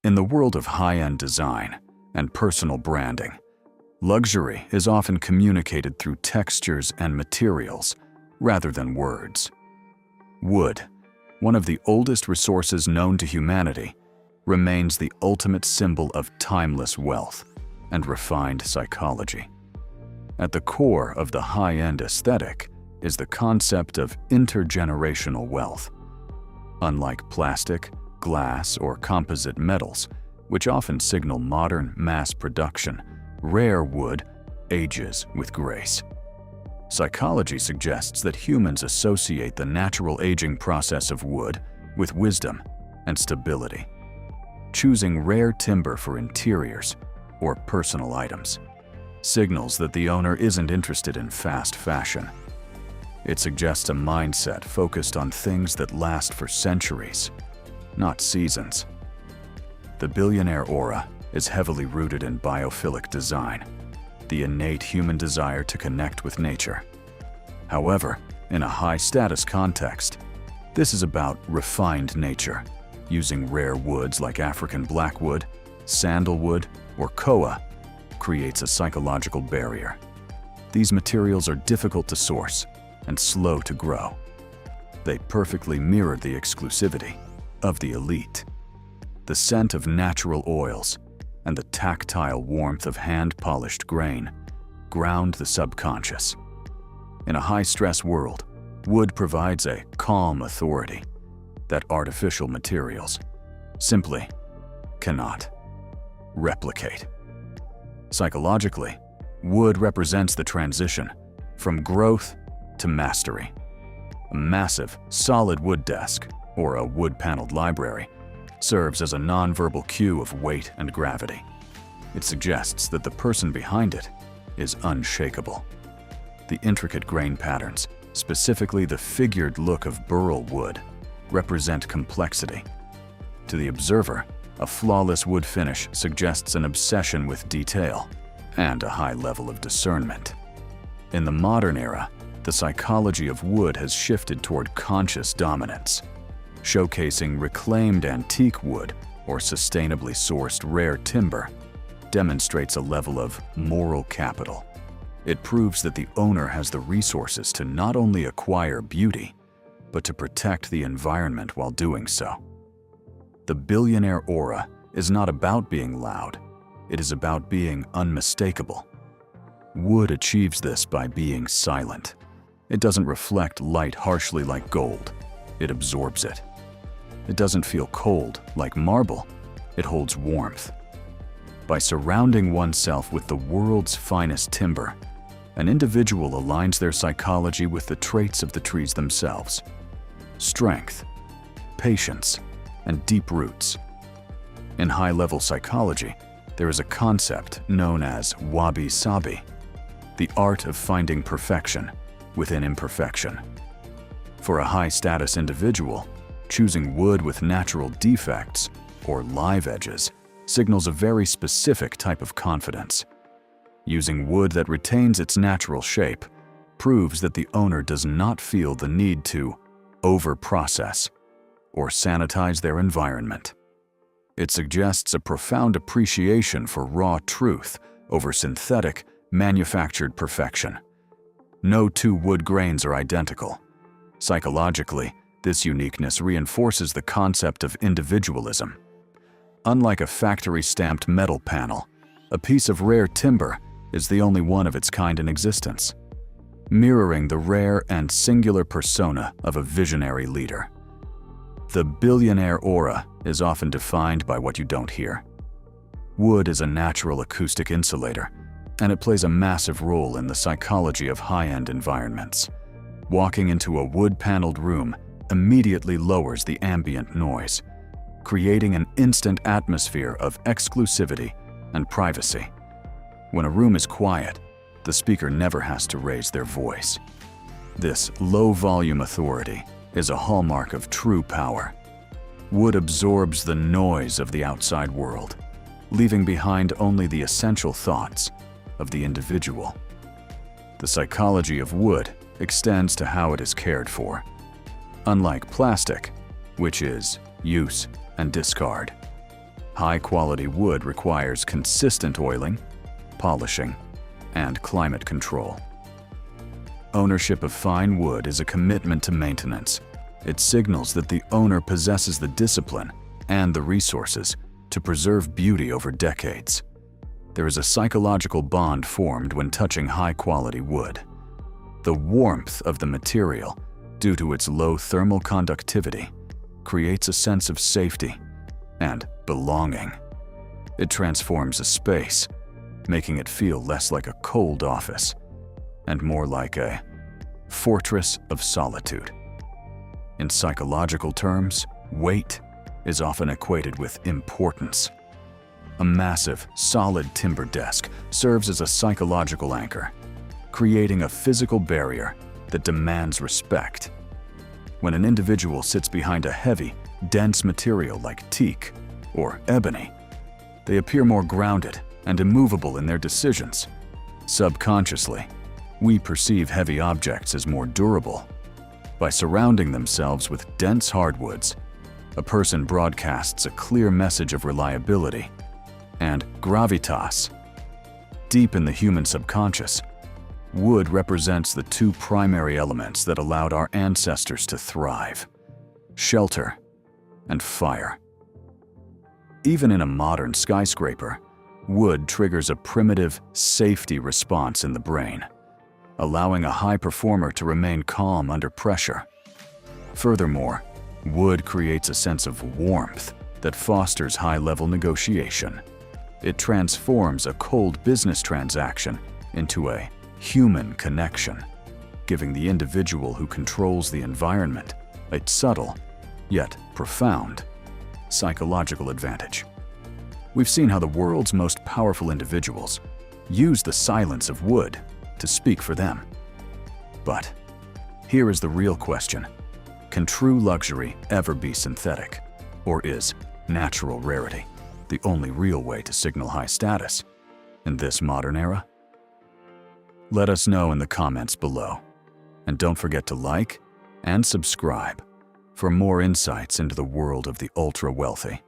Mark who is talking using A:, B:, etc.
A: In the world of high-end design and personal branding, luxury is often communicated through textures and materials rather than words. Wood, one of the oldest resources known to humanity, remains the ultimate symbol of timeless wealth and refined psychology. At the core of the high-end aesthetic is the concept of intergenerational wealth. Unlike plastic, glass, or composite metals, which often signal modern mass production, rare wood ages with grace. Psychology suggests that humans associate the natural aging process of wood with wisdom and stability. Choosing rare timber for interiors or personal items signals that the owner isn't interested in fast fashion. It suggests a mindset focused on things that last for centuries, not seasons. The billionaire aura is heavily rooted in biophilic design, the innate human desire to connect with nature. However, in a high-status context, this is about refined nature, using rare woods like African blackwood, sandalwood, or koa creates a psychological barrier. These materials are difficult to source and slow to grow. They perfectly mirror the exclusivity of the elite. The scent of natural oils and the tactile warmth of hand-polished grain ground the subconscious. In a high-stress world, wood provides a calm authority that artificial materials simply cannot replicate. Psychologically, wood represents the transition from growth to mastery. A massive, solid wood desk, or a wood-paneled library, serves as a nonverbal cue of weight and gravity. It suggests that the person behind it is unshakable. The intricate grain patterns, specifically the figured look of burl wood, represent complexity. To the observer, a flawless wood finish suggests an obsession with detail and a high level of discernment. In the modern era, the psychology of wood has shifted toward conscious dominance. Showcasing reclaimed antique wood or sustainably sourced rare timber demonstrates a level of moral capital. It proves that the owner has the resources to not only acquire beauty, but to protect the environment while doing so. The billionaire aura is not about being loud, it is about being unmistakable. Wood achieves this by being silent. It doesn't reflect light harshly like gold, it absorbs it. It doesn't feel cold like marble, it holds warmth. By surrounding oneself with the world's finest timber, an individual aligns their psychology with the traits of the trees themselves: strength, patience, and deep roots. In high-level psychology, there is a concept known as wabi-sabi, the art of finding perfection within imperfection. For a high-status individual, choosing wood with natural defects or live edges signals a very specific type of confidence. Using wood that retains its natural shape proves that the owner does not feel the need to over-process or sanitize their environment. It suggests a profound appreciation for raw truth over synthetic, manufactured perfection. No two wood grains are identical. Psychologically, this uniqueness reinforces the concept of individualism. Unlike a factory-stamped metal panel, a piece of rare timber is the only one of its kind in existence, mirroring the rare and singular persona of a visionary leader. The billionaire aura is often defined by what you don't hear. Wood is a natural acoustic insulator, and it plays a massive role in the psychology of high-end environments. Walking into a wood-paneled room immediately lowers the ambient noise, creating an instant atmosphere of exclusivity and privacy. When a room is quiet, the speaker never has to raise their voice. This low-volume authority is a hallmark of true power. Wood absorbs the noise of the outside world, leaving behind only the essential thoughts of the individual. The psychology of wood extends to how it is cared for. Unlike plastic, which is use and discard, High-quality wood requires consistent oiling, polishing, and climate control. Ownership of fine wood is a commitment to maintenance. It signals that the owner possesses the discipline and the resources to preserve beauty over decades. There is a psychological bond formed when touching high-quality wood. The warmth of the material, due to its low thermal conductivity, creates a sense of safety and belonging. It transforms a space, making it feel less like a cold office and more like a fortress of solitude. In psychological terms, weight is often equated with importance. A massive, solid timber desk serves as a psychological anchor, creating a physical barrier that demands respect. When an individual sits behind a heavy, dense material like teak or ebony, they appear more grounded and immovable in their decisions. Subconsciously, we perceive heavy objects as more durable. By surrounding themselves with dense hardwoods, a person broadcasts a clear message of reliability and gravitas. Deep in the human subconscious, wood represents the two primary elements that allowed our ancestors to thrive: shelter and fire. Even in a modern skyscraper, wood triggers a primitive safety response in the brain, allowing a high performer to remain calm under pressure. Furthermore, wood creates a sense of warmth that fosters high-level negotiation. It transforms a cold business transaction into a human connection, giving the individual who controls the environment a subtle, yet profound, psychological advantage. We've seen how the world's most powerful individuals use the silence of wood to speak for them. But here is the real question: can true luxury ever be synthetic? Or is natural rarity the only real way to signal high status in this modern era? Let us know in the comments below. And don't forget to like and subscribe for more insights into the world of the ultra-wealthy.